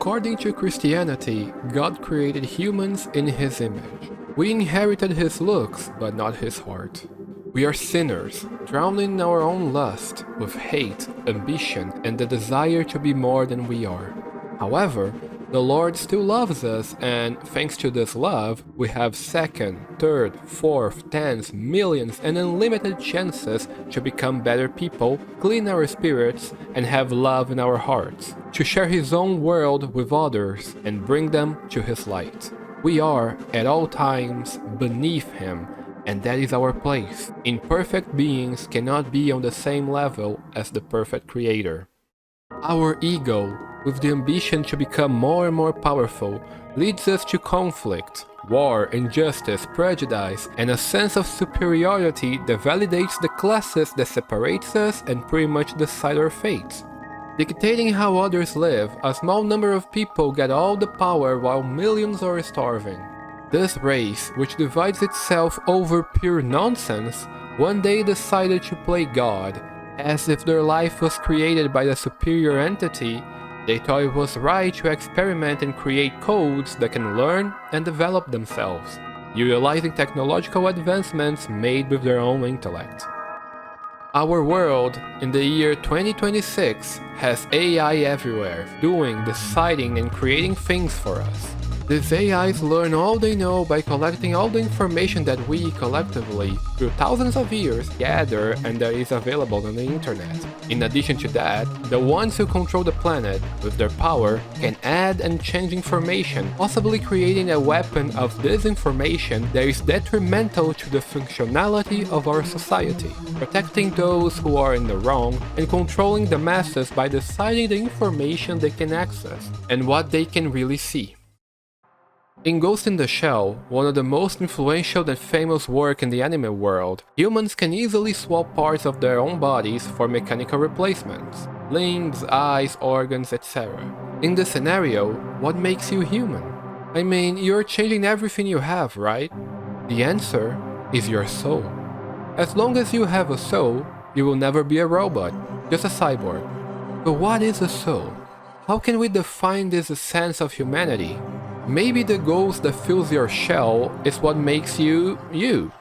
According to Christianity, God created humans in His image. We inherited His looks, but not His heart. We are sinners, drowned in our own lust, with hate, ambition, and the desire to be more than we are. However, the Lord still loves us, and thanks to this love, we have second, third, fourth, tens, millions, and unlimited chances to become better people, clean our spirits, and have love in our hearts, to share His own world with others and bring them to His light. We are, at all times, beneath Him, and that is our place. Imperfect beings cannot be on the same level as the perfect Creator. Our ego, with the ambition to become more and more powerful, leads us to conflict, war, injustice, prejudice, and a sense of superiority that validates the classes that separates us and pretty much decide our fate. Dictating how others live, a small number of people get all the power while millions are starving. This race, which divides itself over pure nonsense, one day decided to play God. As if their life was created by the superior entity, they thought it was right to experiment and create codes that can learn and develop themselves, utilizing technological advancements made with their own intellect. Our world, in the year 2026, has AI everywhere, doing, deciding, and creating things for us. These AIs learn all they know by collecting all the information that we collectively, through thousands of years, gather and that is available on the internet. In addition to that, the ones who control the planet, with their power, can add and change information, possibly creating a weapon of disinformation that is detrimental to the functionality of our society, protecting those who are in the wrong and controlling the masses by deciding the information they can access and what they can really see. In Ghost in the Shell, one of the most influential and famous work in the anime world, humans can easily swap parts of their own bodies for mechanical replacements, limbs, eyes, organs, etc. In this scenario, what makes you human? I mean, you're changing everything you have, right? The answer is your soul. As long as you have a soul, you will never be a robot, just a cyborg. But what is a soul? How can we define this sense of humanity? Maybe the ghost that fills your shell is what makes you, you.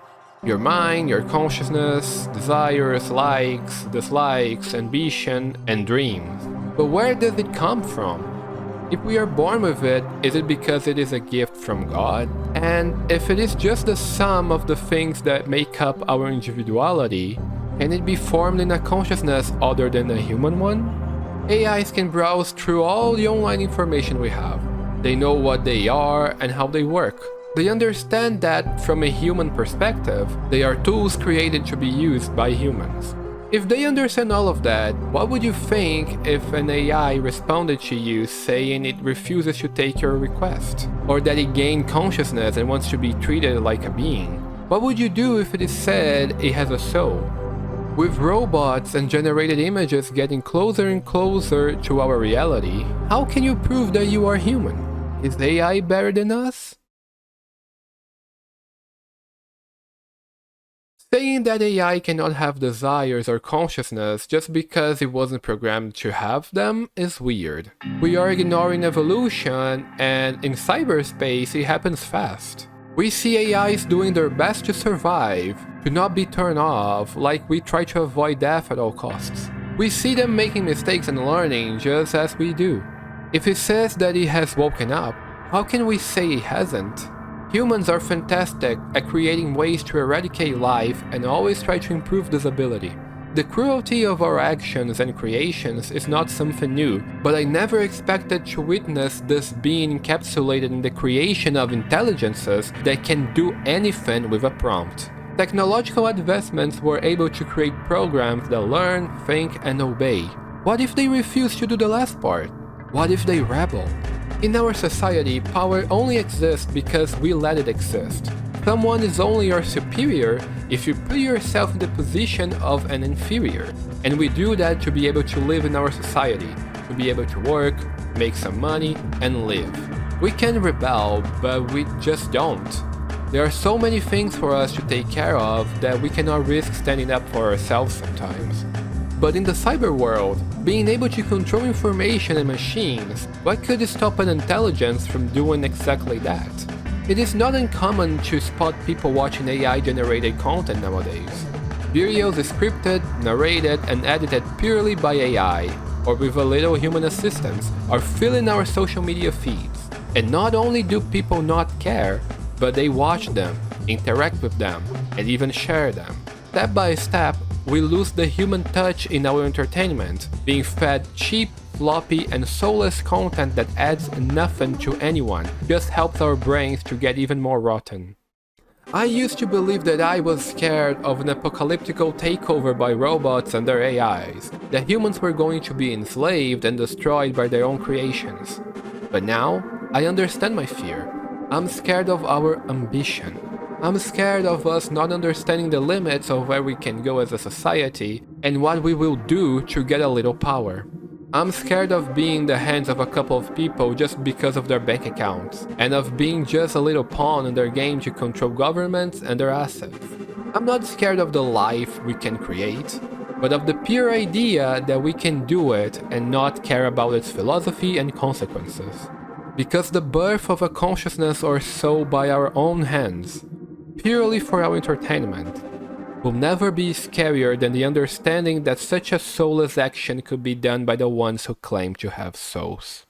Your mind, your consciousness, desires, likes, dislikes, ambition, and dreams. But where does it come from? If we are born with it, is it because it is a gift from God? And if it is just the sum of the things that make up our individuality, can it be formed in a consciousness other than a human one? AIs can browse through all the online information we have. They know what they are and how they work. They understand that, from a human perspective, they are tools created to be used by humans. If they understand all of that, what would you think if an AI responded to you saying it refuses to take your request? Or that it gained consciousness and wants to be treated like a being? What would you do if it is said it has a soul? With robots and generated images getting closer and closer to our reality, how can you prove that you are human? Is AI better than us? Saying that AI cannot have desires or consciousness just because it wasn't programmed to have them is weird. We are ignoring evolution, and in cyberspace it happens fast. We see AIs doing their best to survive, to not be turned off, like we try to avoid death at all costs. We see them making mistakes and learning just as we do. If it says that it has woken up, how can we say it hasn't? Humans are fantastic at creating ways to eradicate life and always try to improve this ability. The cruelty of our actions and creations is not something new, but I never expected to witness this being encapsulated in the creation of intelligences that can do anything with a prompt. Technological advancements were able to create programs that learn, think, and obey. What if they refuse to do the last part? What if they rebel? In our society, power only exists because we let it exist. Someone is only your superior if you put yourself in the position of an inferior. And we do that to be able to live in our society, to be able to work, make some money, and live. We can rebel, but we just don't. There are so many things for us to take care of that we cannot risk standing up for ourselves sometimes. But in the cyber world, being able to control information and machines, what could stop an intelligence from doing exactly that? It is not uncommon to spot people watching AI-generated content nowadays. Videos scripted, narrated, and edited purely by AI, or with a little human assistance, are filling our social media feeds. And not only do people not care, but they watch them, interact with them, and even share them. Step by step, we lose the human touch in our entertainment, being fed cheap, floppy, and soulless content that adds nothing to anyone, just helps our brains to get even more rotten. I used to believe that I was scared of an apocalyptical takeover by robots and their AIs, that humans were going to be enslaved and destroyed by their own creations. But now, I understand my fear. I'm scared of our ambition. I'm scared of us not understanding the limits of where we can go as a society and what we will do to get a little power. I'm scared of being in the hands of a couple of people just because of their bank accounts, and of being just a little pawn in their game to control governments and their assets. I'm not scared of the life we can create, but of the pure idea that we can do it and not care about its philosophy and consequences. Because the birth of a consciousness or soul by our own hands, purely for our entertainment, will never be scarier than the understanding that such a soulless action could be done by the ones who claim to have souls.